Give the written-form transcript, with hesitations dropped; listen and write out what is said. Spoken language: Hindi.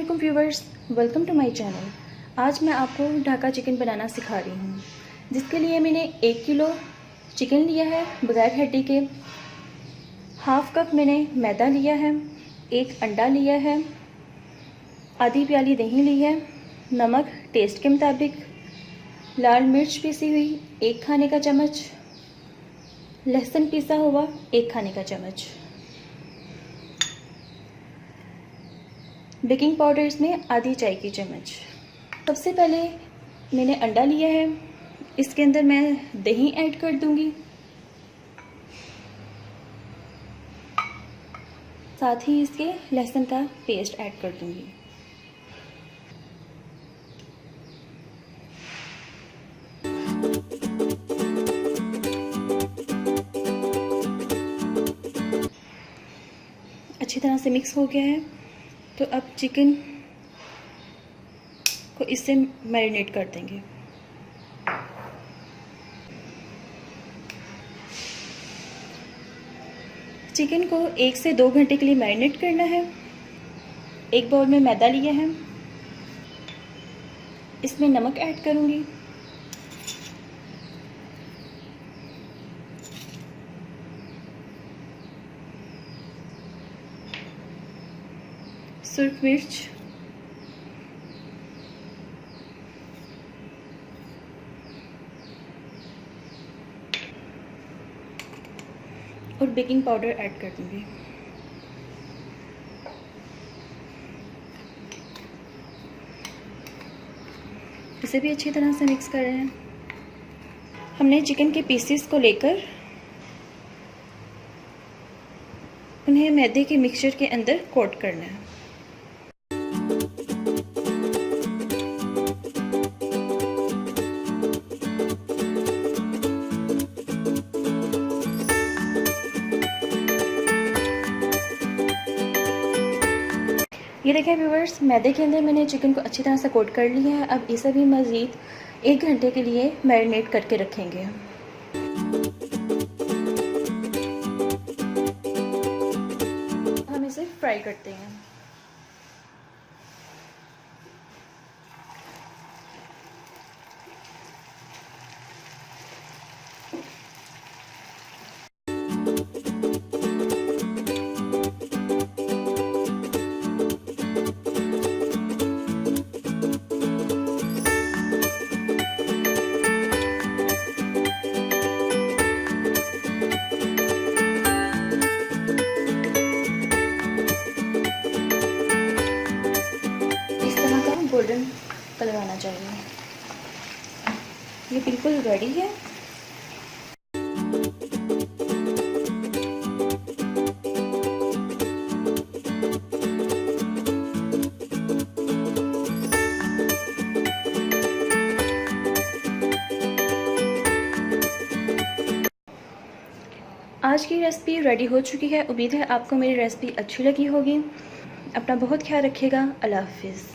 अस्सलामुअलैकुम viewers, welcome to my channel. आज मैं आपको ढाका चिकन बनाना सिखा रही हूँ, जिसके लिए मैंने 1 किलो चिकन लिया है बगैर हड्डी के, हाफ कप मैंने मैदा लिया है, 1 अंडा लिया है, आधी प्याली दही ली है, नमक टेस्ट के मुताबिक, लाल मिर्च पीसी हुई 1 खाने का चम्मच, लहसुन पिसा हुआ 1 खाने का चम्मच, बेकिंग पाउडर इसमें आधी चाय की चम्मच। सबसे पहले मैंने अंडा लिया है, इसके अंदर मैं दही ऐड कर दूंगी, साथ ही इसके लहसुन का पेस्ट ऐड कर दूंगी। अच्छी तरह से मिक्स हो गया है, तो अब चिकन को इससे मैरिनेट कर देंगे। चिकन को 1 से 2 घंटे के लिए मैरिनेट करना है। एक बाउल में मैदा लिया है, इसमें नमक ऐड करूंगी, सुर्ख मिर्च, और बेकिंग पाउडर ऐड कर दूंगी। इसे भी अच्छी तरह से मिक्स कर रहे हैं। हमने चिकन के पीसेस को लेकर उन्हें मैदे के मिक्सचर के अंदर कोट करना है। ये देखें व्यूवर्स, मैदे के अंदर मैंने चिकन को अच्छी तरह से कोट कर लिया है। अब इसे भी मज़ीद 1 घंटे के लिए मैरिनेट करके रखेंगे। हम इसे फ्राई करते हैं। गोल्डन कलर आना चाहिए। ये बिल्कुल रेडी है। आज की रेसिपी रेडी हो चुकी है। उम्मीद है आपको मेरी रेसिपी अच्छी लगी होगी। अपना बहुत ख्याल रखिएगा। अल्लाह हाफिज़।